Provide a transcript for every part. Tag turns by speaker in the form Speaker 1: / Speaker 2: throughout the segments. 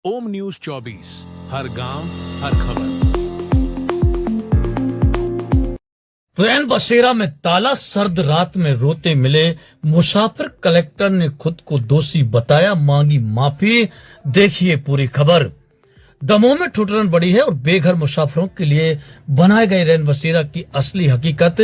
Speaker 1: ओम news 24 हर गांव हर खबर।
Speaker 2: रैन बसेरा में ताला, सर्द रात में रोते मिले मुसाफिर, कलेक्टर ने खुद को दोषी बताया, मांगी माफी। देखिए पूरी खबर। दमोह में ठुठुरन बढ़ी है और बेघर मुसाफिरों के लिए बनाए गए रैन बसेरा की असली हकीकत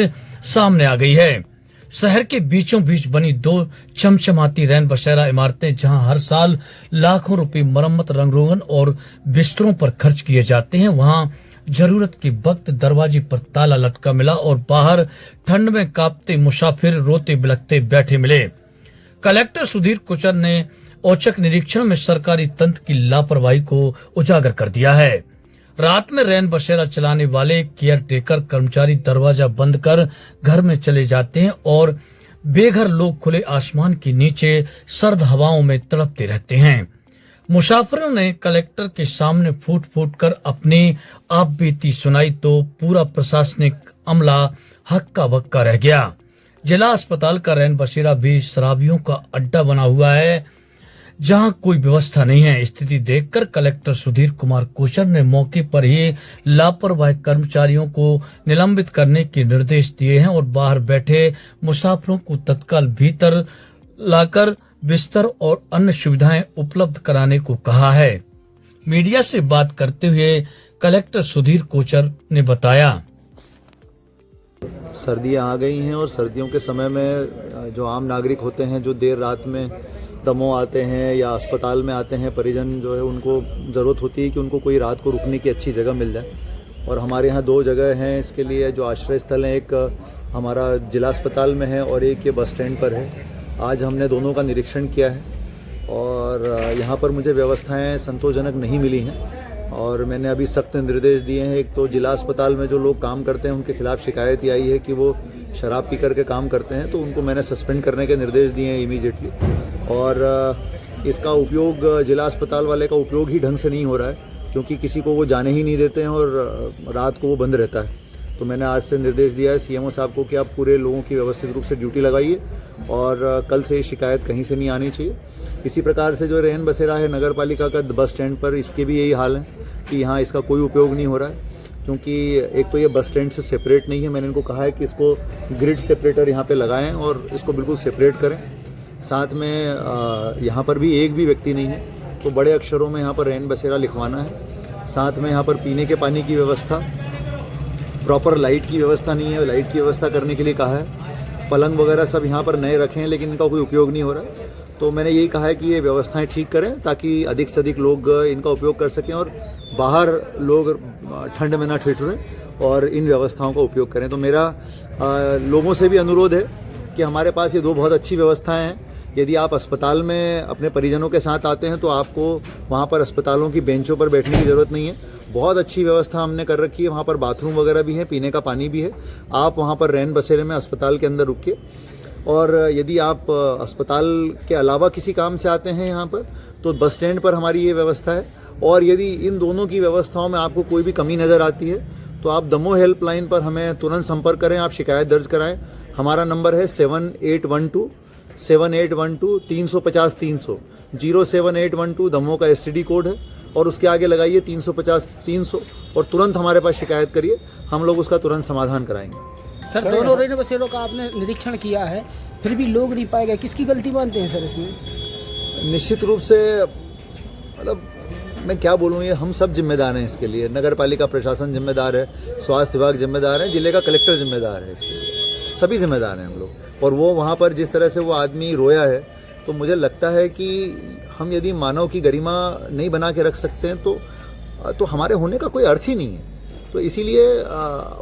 Speaker 2: सामने आ गई है। शहर के बीचों बीच बनी दो चमचमाती रैन बसेरा इमारतें, जहां हर साल लाखों रुपए मरम्मत, रंग रोगन और बिस्तरों पर खर्च किए जाते हैं, वहां जरूरत के वक्त दरवाजे पर ताला लटका मिला और बाहर ठंड में कांपते मुसाफिर रोते बिलखते बैठे मिले। कलेक्टर सुधीर कोचर ने औचक निरीक्षण में सरकारी तंत्र की लापरवाही को उजागर कर दिया है। रात में रैन बसेरा चलाने वाले केयर टेकर कर्मचारी दरवाजा बंद कर घर में चले जाते हैं और बेघर लोग खुले आसमान के नीचे सर्द हवाओं में तड़पते रहते हैं। मुसाफिरों ने कलेक्टर के सामने फूट फूट कर अपनी आपबीती सुनाई तो पूरा प्रशासनिक अमला हक्का बक्का रह गया। जिला अस्पताल का रैन बसेरा भी शराबियों का अड्डा बना हुआ है, जहां कोई व्यवस्था नहीं है। स्थिति देखकर कलेक्टर सुधीर कुमार कोचर ने मौके पर ही लापरवाह कर्मचारियों को निलंबित करने के निर्देश दिए हैं और बाहर बैठे मुसाफिरों को तत्काल भीतर लाकर बिस्तर और अन्य सुविधाएं उपलब्ध कराने को कहा है। मीडिया से बात करते हुए कलेक्टर सुधीर कोचर ने बताया,
Speaker 3: सर्दियां आ गई हैं और सर्दियों के समय में जो आम नागरिक होते हैं, जो देर रात में दमोह आते हैं या अस्पताल में आते हैं, परिजन जो है उनको ज़रूरत होती है कि उनको कोई रात को रुकने की अच्छी जगह मिल जाए। और हमारे यहाँ दो जगह हैं इसके लिए जो आश्रय स्थल हैं, एक हमारा जिला अस्पताल में है और एक ये बस स्टैंड पर है। आज हमने दोनों का निरीक्षण किया है और यहाँ पर मुझे व्यवस्थाएं संतोषजनक नहीं मिली हैं और मैंने अभी सख्त निर्देश दिए हैं। एक तो जिला अस्पताल में जो लोग काम करते हैं उनके खिलाफ शिकायत ये आई है कि वो शराब पी करके काम करते हैं, तो उनको मैंने सस्पेंड करने के निर्देश दिए हैं इमीडिएटली। और इसका उपयोग जिला अस्पताल वाले का उपयोग ही ढंग से नहीं हो रहा है, क्योंकि किसी को वो जाने ही नहीं देते हैं और रात को वो बंद रहता है। तो मैंने आज से निर्देश दिया है सीएमओ साहब को कि आप पूरे लोगों की व्यवस्थित रूप से ड्यूटी लगाइए और कल से ये शिकायत कहीं से नहीं आनी चाहिए। इसी प्रकार से जो रैन बसेरा है नगर पालिका का बस स्टैंड पर, इसके भी यही हाल है कि यहाँ इसका कोई उपयोग नहीं हो रहा है, क्योंकि एक तो ये बस स्टैंड से सेपरेट नहीं है। मैंने इनको कहा है कि इसको ग्रिड सेपरेटर यहाँ पे लगाएं और इसको बिल्कुल सेपरेट करें। साथ में यहाँ पर भी एक भी व्यक्ति नहीं है, तो बड़े अक्षरों में यहाँ पर रैन बसेरा लिखवाना है। साथ में यहाँ पर पीने के पानी की व्यवस्था, प्रॉपर लाइट की व्यवस्था नहीं है, लाइट की व्यवस्था करने के लिए कहा है। पलंग वगैरह सब यहाँ पर नए रखे हैं लेकिन इनका कोई उपयोग नहीं हो रहा है। तो मैंने यही कहा है कि ये व्यवस्थाएं ठीक करें ताकि अधिक से अधिक लोग इनका उपयोग कर सकें और बाहर लोग ठंड में ना ठिठुरें और इन व्यवस्थाओं का उपयोग करें। तो मेरा लोगों से भी अनुरोध है कि हमारे पास ये दो बहुत अच्छी व्यवस्थाएं हैं। यदि आप अस्पताल में अपने परिजनों के साथ आते हैं तो आपको वहाँ पर अस्पतालों की बेंचों पर बैठने की ज़रूरत नहीं है। बहुत अच्छी व्यवस्था हमने कर रखी है, वहाँ पर बाथरूम वगैरह भी है, पीने का पानी भी है। आप वहाँ पर रैन बसेरे में अस्पताल के अंदर रुकिए। और यदि आप अस्पताल के अलावा किसी काम से आते हैं यहाँ पर, तो बस स्टैंड पर हमारी ये व्यवस्था है। और यदि इन दोनों की व्यवस्थाओं में आपको कोई भी कमी नज़र आती है तो आप दमोह हेल्पलाइन पर हमें तुरंत संपर्क करें, आप शिकायत दर्ज कराएं। हमारा नंबर है 7812 350 300 07812 दमोह का STD कोड है और उसके आगे लगाइए 350 300 और तुरंत हमारे पास शिकायत करिए, हम लोग उसका तुरंत समाधान कराएंगे।
Speaker 4: सर, दोनों रैन बसेरों का आपने निरीक्षण किया है, फिर भी लोग नहीं पाए गए, किसकी गलती मानते हैं सर इसमें?
Speaker 3: निश्चित रूप से मतलब मैं क्या बोलूँ, ये हम सब जिम्मेदार हैं इसके लिए। नगर पालिका प्रशासन जिम्मेदार है, स्वास्थ्य विभाग जिम्मेदार है, जिले का कलेक्टर जिम्मेदार है, इसके लिए सभी जिम्मेदार हैं हम लोग। और वो वहाँ पर जिस तरह से वो आदमी रोया है, तो मुझे लगता है कि हम यदि मानव की गरिमा नहीं बना के रख सकते हैं तो हमारे होने का कोई अर्थ ही नहीं है। तो इसीलिए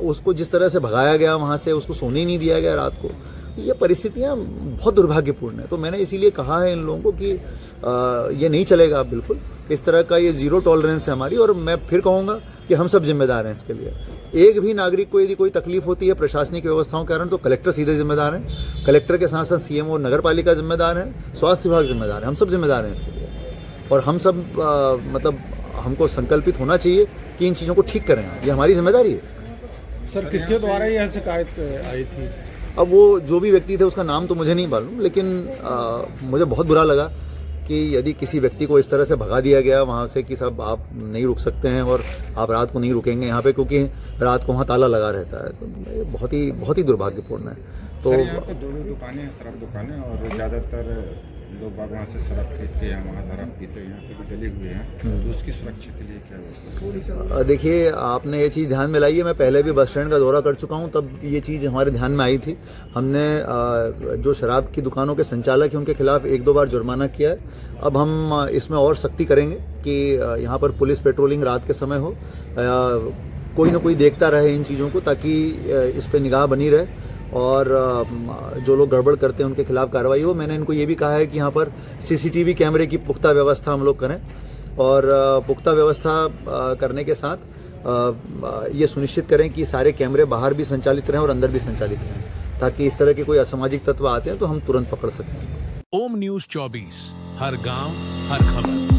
Speaker 3: उसको जिस तरह से भगाया गया वहाँ से, उसको सोने ही नहीं दिया गया रात को, ये परिस्थितियाँ बहुत दुर्भाग्यपूर्ण है। तो मैंने इसीलिए कहा है इन लोगों को कि ये नहीं चलेगा बिल्कुल, इस तरह का ये जीरो टॉलरेंस है हमारी। और मैं फिर कहूँगा कि हम सब जिम्मेदार हैं इसके लिए। एक भी नागरिक को यदि कोई तकलीफ होती है प्रशासनिक व्यवस्थाओं के कारण, तो कलेक्टर सीधे जिम्मेदार हैं। कलेक्टर के साथ साथ सीएमओ नगर पालिका जिम्मेदार है, स्वास्थ्य विभाग जिम्मेदार है, हम सब जिम्मेदार हैं इसके लिए। और हम सब मतलब हमको संकल्पित होना चाहिए कि इन चीज़ों को ठीक करें, ये हमारी जिम्मेदारी है।
Speaker 5: सर, किसके द्वारा यह शिकायत आई थी?
Speaker 3: अब वो जो भी व्यक्ति थे उसका नाम तो मुझे नहीं मालूम, लेकिन मुझे बहुत बुरा लगा कि यदि किसी व्यक्ति को इस तरह से भगा दिया गया वहाँ से कि साहब आप नहीं रुक सकते हैं और आप रात को नहीं रुकेंगे यहाँ पे, क्योंकि रात को वहाँ ताला लगा रहता है, तो ये बहुत ही दुर्भाग्यपूर्ण है। तो
Speaker 6: सर, यहाँ पे दो दुकानें हैं, शराब दुकानें, और ज़्यादातर लोग बाग वहाँ से शराब खरीद के यहाँ वहाँ शराब पीते हैं, यहाँ पे भी डले हुए हैं, तो उसकी सुरक्षा के लिए क्या व्यवस्था है?
Speaker 3: देखिए, आपने ये चीज़ ध्यान में लाई है। मैं पहले भी बस स्टैंड का दौरा कर चुका हूँ, तब ये चीज़ हमारे ध्यान में आई थी। हमने जो शराब की दुकानों के संचालक हैं उनके खिलाफ 1-2 बार जुर्माना किया है। अब हम इसमें और सख्ती करेंगे कि यहाँ पर पुलिस पेट्रोलिंग रात के समय हो, कोई ना कोई देखता रहे इन चीज़ों को, ताकि इस पर निगाह बनी रहे और जो लोग गड़बड़ करते हैं उनके खिलाफ कार्रवाई हो। मैंने इनको ये भी कहा है कि यहाँ पर सीसीटीवी कैमरे की पुख्ता व्यवस्था हम लोग करें, और पुख्ता व्यवस्था करने के साथ ये सुनिश्चित करें कि सारे कैमरे बाहर भी संचालित रहें और अंदर भी संचालित रहें, ताकि इस तरह के कोई असामाजिक तत्व आते हैं तो हम तुरंत पकड़ सकें।
Speaker 1: ओम न्यूज़ 24, हर गांव हर खबर।